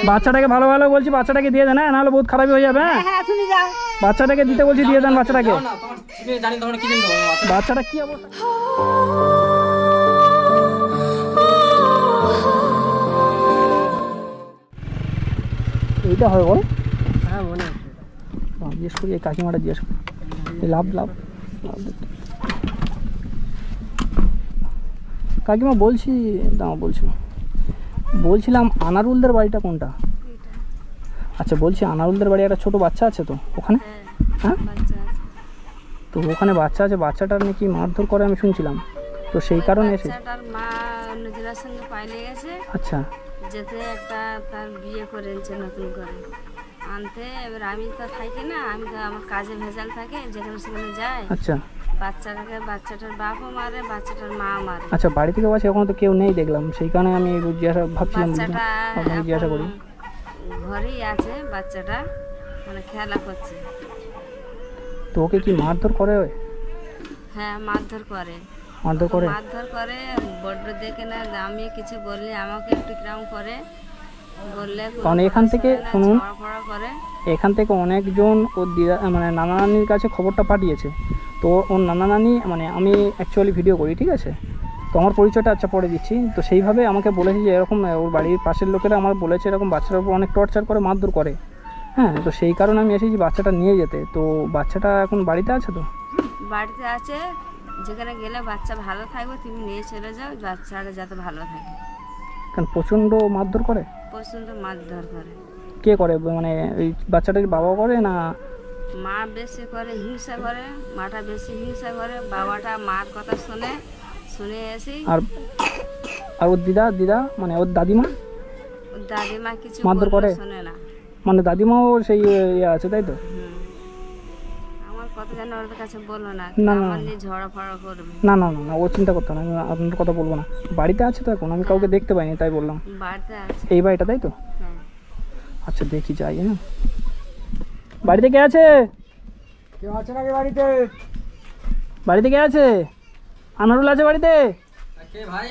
বাচ্চাটাকে ভালো ভালো বলছি, বাচ্চাটাকে দিয়ে দেন, নাহলে বহুত খারাপই হয়ে যাবে। বাচ্চাটাকে দিতে বলছি, দিয়ে দেন বাচ্চাটাকে। বাচ্চাটা কি অবস্থা? এইটা হবে বল? হ্যাঁ মনে হচ্ছে। জিজ্ঞেস করি এই কাকিমাটা, জিজ্ঞেস করি লাভ লাভ লাভ। কাকিমা বলছি, দাঁড়া বলছিলাম আনারুলদের বাড়িটা কোনটা? আচ্ছা বলছি আনারুলদের বাড়ি একটা ছোটো বাচ্চা আছে তো ওখানে? হ্যাঁ তো ওখানে বাচ্চা আছে, বাচ্চাটার নাকি মারধর করে আমি শুনছিলাম, তো সেই কারণে এসে। আচ্ছা যেতে একটা তার বিয়ে করেছে নতুন করে আনতে, এবার আমি তো থাকি না, আমি তো আমার কাজে ভেজাল থাকে, যেখানে সেখানে যাই। আচ্ছা বাচ্চাটাকে বাচ্চাটার বাপও মারে, বাচ্চাটার মা মারে। আচ্ছা বাড়ি থেকে বাচ্চা ওখানে তো কেউ নেই দেখলাম, সেই কারণে আমি জিজ্ঞাসা ভাবছিলাম, জিজ্ঞাসা করি। ঘরেই আছে বাচ্চাটা, মানে খেলা করছে। তো ওকে কি মারধর করে? হ্যাঁ মারধর করে, মারধর করে বড্ড দেখে না, আমি কিছু বললে আমাকে একটু কিরম করে বললে। কারণ এখান থেকে শুনুন, এখান থেকে অনেকজন ওর দিদা মানে নানা নানির কাছে খবরটা পাঠিয়েছে। তো ওর নানা নানি মানে আমি অ্যাকচুয়ালি ভিডিও করি, ঠিক আছে, তো আমার পরিচয়টা আচ্ছা পরে দিচ্ছি। তো সেইভাবে আমাকে বলেছে যে এরকম ওর বাড়ির পাশের লোকেরা আমার বলেছে এরকম বাচ্চাটার উপর অনেক টর্চার করে, মারধর করে। হ্যাঁ তো সেই কারণে আমি এসেছি বাচ্চাটা নিয়ে যেতে। তো বাচ্চাটা এখন বাড়িতে আছে? তো বাড়িতে আছে, যেখানে গেলে বাচ্চা ভালো থাকবে তুমি নিয়ে চলে যাও, বাচ্চাটা যাতে ভালো থাকে। কারণ প্রচণ্ড মারধর করে, প্রচণ্ড মারধর করে। কে করে? মানে ওই বাচ্চাটার বাবা করে না মা? বেশি করে হিংসা করে, মাটা বেশি হিংসা করে, বাবাটা মার কথা শুনে এসে। আর ওর দিদা মানে ওর দাদিমা কিছু মারধর করে, শোনে না। মানে দাদিমাও সেই ইয়ে আছে তাই তো? আমার কথা যেন ওর কাছে বলো না, ঝড়া ফড়া করবে। না না না ও চিন্তা করতে না, আমি আপনার কথা বলবো না। বাড়িতে আছে তো এখন? আমি কাউকে দেখতে পাইনি তাই বললাম। বাড়িতে আছে, এই বাড়িটা তাই তো? আচ্ছা দেখি যাই। হ্যাঁ বাড়িতে কে আছে? কেউ আছে নাকি বাড়িতে? বাড়িতে কে আছে? আনারুল আছে বাড়িতে? ভাই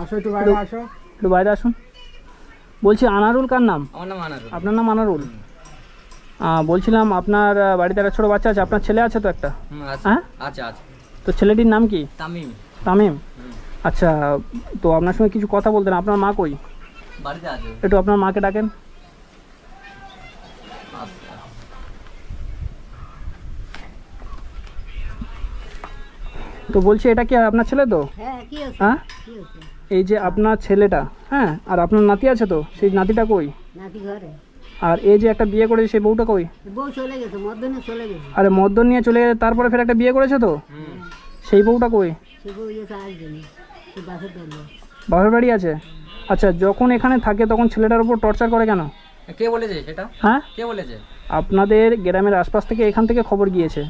আসো, একটু বাইরে আসো, একটু বাইরে আসুন। বলছি আনারুল কার নাম? আমার নাম আনারুল। আপনার নাম আনারুল? বলছিলাম আপনার বাড়িতে একটা ছোটো বাচ্চা আছে, আপনার ছেলে আছে তো একটা? হ্যাঁ আচ্ছা আচ্ছা। তো ছেলেটির নাম কি? তামিম। আচ্ছা তো আপনার সঙ্গে কিছু কথা বলতেন। আপনার মা কই? বাড়িতে আছে। একটু আপনার মাকে ডাকেন। তো বলছি এটা কি আপনার ছেলে তো? হ্যাঁ এই যে আপনার ছেলেটা, হ্যাঁ আর আপনার নাতি আছে তো, সেই নাতিটা কই? নাতি ঘরে। আর এই যে একটা বিয়ে করেছে সেই বউটা কই? বউ চলে গেছে, মদ্য নিয়ে চলে গেছে। আরে মদ্য নিয়ে চলে গেছে, তারপরে ফের একটা বিয়ে করেছে তো, সেই বউটা কই? বাপের বাড়ি আছে। আচ্ছা যখন এখানে থাকে তখন ছেলেটার উপর টর্চার করে কেন? কে বলেছে সেটা? হ্যাঁ কে বলেছে? আপনাদের গ্রামের আশপাশ থেকে এখান থেকে খবর গিয়েছে,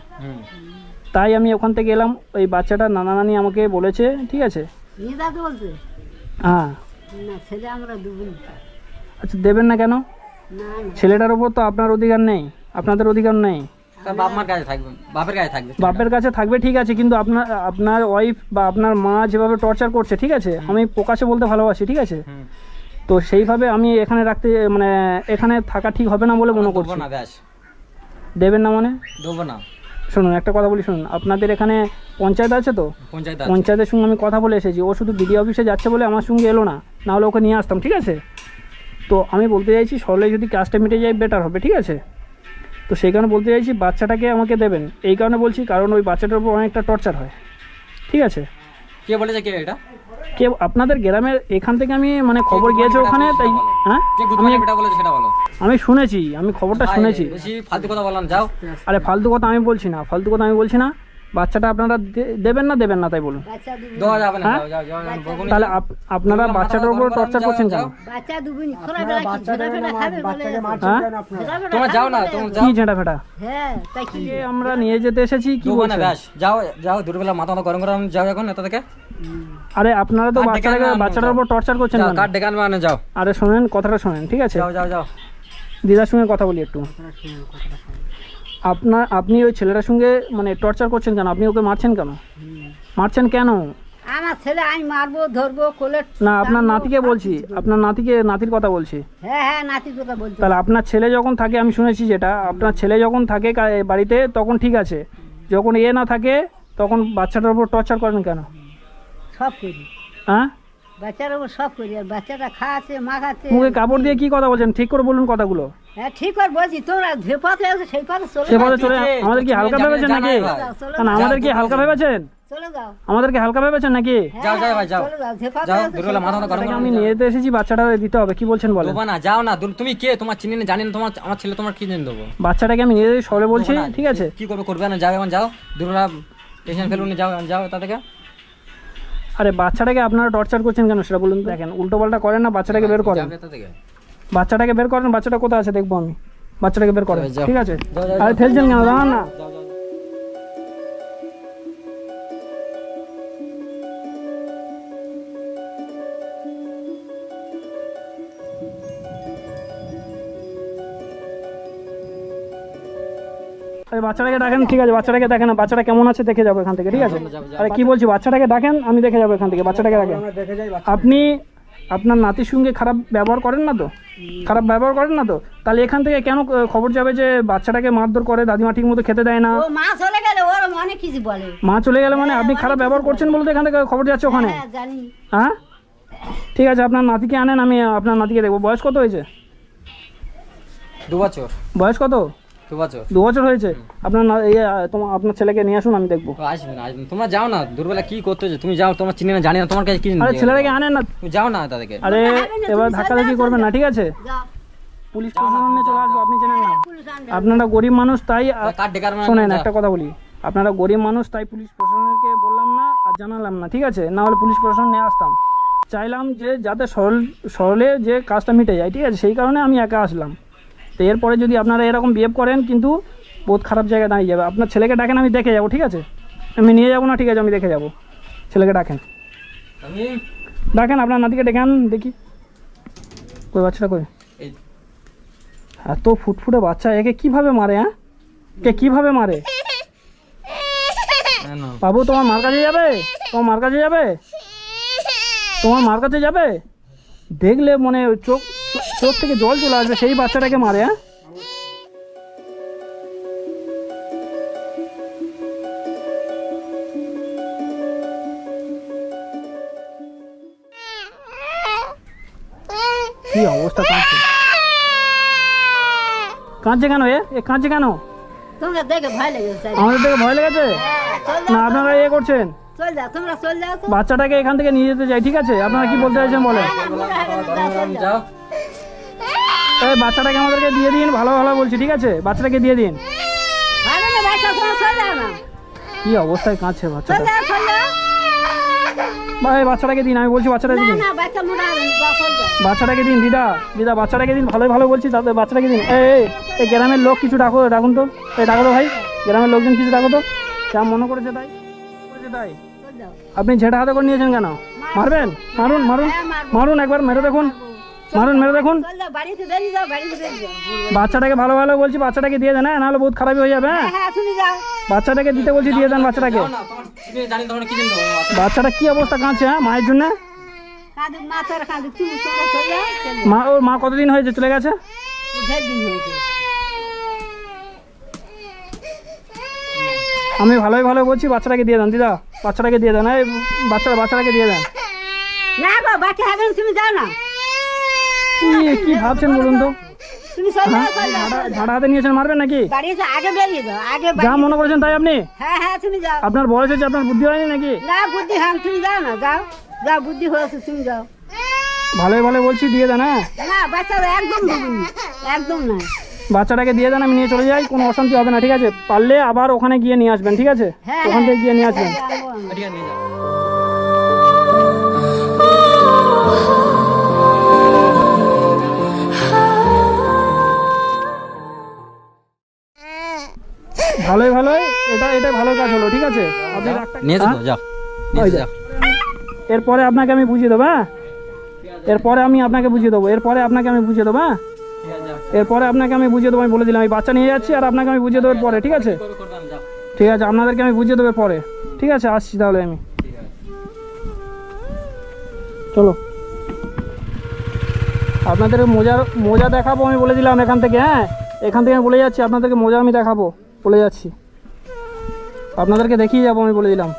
তাই আমি ওখান থেকে এলাম। ওই বাচ্চাটার নানা নানি আমাকে বলেছে, ঠিক আছে? হ্যাঁ আচ্ছা দেবেন না কেন? ছেলেটার উপর তো আপনার অধিকার নেই, আপনাদের অধিকার নেই। বাপের কাছে থাকবে ঠিক আছে, কিন্তু আপনার ওয়াইফ বা আপনার মা যেভাবে টর্চার করছে, ঠিক আছে, আমি প্রকাশে বলতে ভালোবাসি, ঠিক আছে, তো সেইভাবে আমি এখানে রাখতে মানে এখানে থাকা ঠিক হবে না বলে মনে করছি। দেবেন না মানে? দেবো না। শুনুন একটা কথা বলি, শুনুন আপনাদের এখানে পঞ্চায়েত আছে তো? পঞ্চায়েতের সঙ্গে আমি কথা বলে এসেছি। ও শুধু বিডিও অফিসে যাচ্ছে বলে আমার সঙ্গে এলো না, নাহলে ওকে নিয়ে আসতাম, ঠিক আছে? তো আমি বলতে চাইছি সরলে যদি কাজটা মিটে যায় বেটার হবে, ঠিক আছে? তো সেই কারণে বলতে চাইছি বাচ্চাটাকে আমাকে দেবেন, এই কারণে বলছি কারণ ওই বাচ্চাটার উপর অনেকটা টর্চার হয়, ঠিক আছে? কে বলেছে? কে এটা? কে আপনাদের গ্রামের এখান থেকে আমি মানে খবর গিয়েছে ওখানে, তাই হ্যাঁ আমি শুনেছি, আমি খবরটা শুনেছি। ফালতু কথা বললাম, যাও। আরে ফালতু কথা আমি বলছি না, ফালতু কথা আমি বলছি না। বাচ্চাটা আপনারা দেবেন না তাই বলুন। তাহলে আপনারা বাচ্চাটার উপর টর্চার করছেন কেন? কি ঝেঁটা ফেটা আমরা নিয়ে যেতে এসেছি? কি যাও দুপুরবেলা মাথা গরম গরম যাও এখন এত থেকে। আরে আপনারা তো বাচ্চাটার উপর টর্চার করছেন। যাও। আরে শোনেন, কথাটা শোনেন, ঠিক আছে? যাও দিদার সঙ্গে কথা বলি একটু। আপনি ওই ছেলেটার সঙ্গে মানে টর্চার করছেন কেন? আপনি ওকে মারছেন কেন? আমার ছেলে আমি মারবো ধরবো কোলে। না আপনার নাতিকে বলছি, আপনার নাতির কথা বলছি। হ্যাঁ হ্যাঁ নাতির কথা বলছি। তাহলে আপনার ছেলে যখন থাকে, আমি শুনেছি যেটা, আপনার ছেলে যখন থাকে বাড়িতে তখন ঠিক আছে, যখন এ না থাকে তখন বাচ্চাটার উপর টর্চার করেন কেন? সব করি, হ্যাঁ বাচ্চার উপর সব করি। আর বাচ্চাটা খাচ্ছে মাখাচ্ছে। মুখে কাপড় দিয়ে কি কথা বলছেন? ঠিক করে বলুন কথাগুলো। হ্যাঁ ঠিক করে বলছি, তোমরা যে পথে আছো সেই পথে চলে সে যাও। পথে চলে, আমাদের কি হালকা ভেবেছেন নাকি? না আমাদের কি হালকা ভেবেছেন? চলে যাও। আমাদেরকে হালকা ভেবেছেন নাকি? যাও যাও ভাই যাও চলে যাও, যে পথে যাও, আছো দুর্বেলা মাথা মতো গরম আমি নিয়ে যেতে এসেছি, বাচ্চাটা দিতে হবে। কি বলছেন বলেন? দেবো না, যাও না। তুমি কে? তোমার চিনি না জানি না, তোমার আমার ছেলে তোমার কি জেনে দেবো? বাচ্চাটাকে আমি নিয়ে যেতে সরে বলছি, দেবো না। ঠিক আছে? কি করবে করবে না, যাও এখন যাও। দুর্বেলা টেনশন ফেলুনি, যাও যাও তা থেকে। আরে বাচ্চাটাকে আপনারা টর্চার করছেন কেন সেটা বলুন। দেখেন উল্টো পাল্টা করেন না, বাচ্চাটাকে বের করেন। যাবে তা থেকে। বাচ্চাটাকে বের করেন। বাচ্চাটা কোথায় আছে দেখবো আমি। বাচ্চাটাকে বের করেন, যাও। ঠিক আছে? যাও, যাও, আরে ফেলছেন কেন? দাঁড়ান না। যাও যাও আরে বাচ্চাটাকে ডাকেন, ঠিক আছে? বাচ্চাটাকে দেখেন না, বাচ্চাটা কেমন আছে দেখে যাবো এখান থেকে, ঠিক আছে? আরে কি বলছি, বাচ্চাটাকে ডাকেন, আমি দেখে যাবো এখান থেকে। বাচ্চাটাকে ডাকেন। আপনি আপনার নাতির সঙ্গে খারাপ ব্যবহার করেন না তো? খারাপ ব্যবহার করেন না তো? তাহলে এখান থেকে কেন খবর যাবে যে বাচ্চাটাকে মারধর করে, দাদিমা ঠিক মতো খেতে দেয় না? ও মা চলে গেলে ওর অনেক কিছু বলে। মা চলে গেলে মানে আপনি খারাপ ব্যবহার করছেন বলতে এখান থেকে খবর যাচ্ছে ওখানে? হ্যাঁ জানি। হ্যাঁ ঠিক আছে, আপনার নাতিকে আনেন, আমি আপনার নাতিকে দেখবো। বয়স কত হয়েছে? 2 বছর। বয়স কত? 2 বছর। 2 বছর হয়েছে। আপনার আপনার ছেলেকে নিয়ে আসুন, আমি দেখবো। আসবেন আসবেন, তোমরা যাও না। দুর্বেলা কি করতে হচ্ছে? তুমি যাও, তোমার চিনি না জানি না, তোমার কাছে কি আরে ছেলেটাকে আনেন না। তুমি যাও না তাদেরকে। আরে এবার ধাক্কাধাক্কি করবেন না, ঠিক আছে? যাও। পুলিশ প্রশাসন নিয়ে চলে আসবো, আপনি চেনেন না। পুলিশ আনবে। আপনারা গরিব মানুষ তাই কার ডেকার মানে শোনেন একটা কথা বলি, আপনারা গরিব মানুষ তাই পুলিশ প্রশাসনকে বললাম না আর জানালাম না, ঠিক আছে? না হলে পুলিশ প্রশাসন নিয়ে আসতাম। চাইলাম যে যাতে সরলে যে কাজটা মিটে যায়, ঠিক আছে? সেই কারণে আমি একা আসলাম। তো এরপরে যদি আপনারা এরকম বিহেভ করেন কিন্তু বহুত খারাপ জায়গায় দাঁড়িয়ে যাবে। আপনার ছেলেকে ডাকেন, আমি দেখে যাবো, ঠিক আছে? আমি নিয়ে যাবো না, ঠিক আছে? আমি দেখে যাবো। ছেলেকে ডাকেন, আমি ডাকেন আপনার নাতিকে ডেকে আন দেখি। কই বাচ্চাটা কই? এই এত ফুটফুটে বাচ্চা, একে কিভাবে মারে? হ্যাঁ কে কিভাবে মারে? না বাবু তোমার মার কাছে যাবে? তোমার মার কাছে যাবে? তোমার মার কাছে যাবে? দেখলে মনে চোখ চোখ থেকে জল চলে আসবে, সেই বাচ্চাটাকে মারে। হ্যাঁ কি অবস্থা, কাঁদছে কাঁদছে কেন? এ কাঁদছে কেন? তোমরা দেখে ভয় লেগেছে। আমাদের থেকে ভয় লেগেছে? চল না যাও, আপনারা এ করছেন, চল যাও, তোমরা চল যাও তো। বাচ্চাটাকে এখান থেকে নিয়ে যেতে চাই, ঠিক আছে? আপনারা কি বলতে চাইছেন বলেন? যাও। এই বাচ্চাটাকে আমাদেরকে দিয়ে দিন, ভালো ভালো বলছি, ঠিক আছে? বাচ্চাটাকে দিয়ে দিন। ভালো না বাচ্চা, তোমরা চল যাও না। কি অবস্থায় কাঁদছে চল বাচ্চাটা। যাও, চল যাও। ভাই বাচ্চাটাকে দিন, আমি বলছি বাচ্চাটাকে না দিন। না বাচ্চা মোটা হবে না, চল যাও। বাচ্চাটাকে দিন দিদা, দিদা বাচ্চাটাকে দিন, ভালোই ভালো বলছি, তাতে বাচ্চাটাকে দিন। এই গ্রামের লোক কিছু ডাকুন তো, এই ডাকো তো ভাই, গ্রামের লোকজন কিছু ডাকো তো। যা মনে করেছে তাই করেছে তাই। চল যাও। আপনি ঝেঁটা হাতে করে নিয়েছেন কেন? মারবেন? মারুন মারুন মারুন, একবার মেরে দেখুন, মারুন মেরে দেখুন। চল যাও, বাড়িতে বেরিয়ে যাও, বাড়িতে বেরিয়ে যাও। বাচ্চাটাকে ভালো ভালো বলছি, বাচ্চাটাকে দিয়ে দেন, হ্যাঁ? নাহলে বহুত খারাপই হয়ে যাবে। হ্যাঁ হ্যাঁ তুমি যাও। বাচ্চাটাকে দিতে বলছি, দিয়ে দেন বাচ্চাটাকে। যাও না, তোমার চিনি না জানি না, তোমার কি জেনে দেবো? বাচ্চাটা কি অবস্থা কাঁদছে, হ্যাঁ? মায়ের জন্য। কাঁদুক মা, তোরা কাঁদুক, তুমি তোমরা চল যাও, চল যাও। মা, ওর মা কতদিন হয়েছে চলে গেছে? ঢের দিন হয়েছে। আমি ভালোই ভালো বলছি, বাচ্চাটাকে দিয়ে দেন দিদা, বাচ্চাটাকে দিয়ে দেন। এই বাচ্চাটাকে দিয়ে দেন। না গো বাচ্চা হবে না, তুমি যাও না। কি ভাবছেন বলুন তো? তুমি চল যাও, হ্যাঁ চল যাও। ঝাড়া হাতে নিয়েছেন, মারবেন নাকি? বাড়িতে যাও, আগে বেরিয়ে যাও, আগে যা মনে করেছেন তাই আপনি? হ্যাঁ হ্যাঁ তুমি যাও। আপনার বয়স হয়েছে, আপনার বুদ্ধি হয়নি নাকি? না বুদ্ধি হ্যাঁ, তুমি যাও না, যাও যাও, বুদ্ধি হয়েছে, তুমি যাও। ভালোই ভালো বলছি, দিয়ে দেন। হ্যাঁ না বাচ্চা একদম দেবেনি, একদম না। বাচ্চাটাকে দিয়ে দেন, আমি নিয়ে চলে যাই, কোনো অশান্তি হবে না, ঠিক আছে? পারলে আবার ওখানে গিয়ে নিয়ে আসবেন, ঠিক আছে? হ্যাঁ, ওখান থেকে গিয়ে নিয়ে আসবেন। আনবো আমি। ঠিক আছে, নিয়ে যাও। ভালোই ভালোই, এটা ভালো কাজ হলো, ঠিক আছে? আপনি নিয়ে যাও, হ্যাঁ? যাও নিয়ে যাও। এরপরে আপনাকে আমি বুঝিয়ে দেবো। হ্যাঁ এরপরে আমি আপনাকে বুঝিয়ে দেবো, এরপরে আপনাকে আমি বুঝিয়ে দেবো। হ্যাঁ এরপরে আপনাকে আমি বুঝিয়ে দেবো, আমি বলে দিলাম। আমি বাচ্চা নিয়ে যাচ্ছি আর আপনাকে আমি বুঝিয়ে দেবো পরে, ঠিক আছে? ঠিক আছে, আপনাদেরকে আমি বুঝিয়ে দেবো পরে, ঠিক আছে? আসছি তাহলে আমি। চলো আপনাদেরকে মোজা দেখাবো, আমি বলে দিলাম এখান থেকে। হ্যাঁ, এখান থেকে আমি বলে যাচ্ছি আপনাদেরকে মোজা আমি দেখাবো, বলে যাচ্ছি আপনাদেরকে দেখিয়ে যাবো, আমি বলে দিলাম।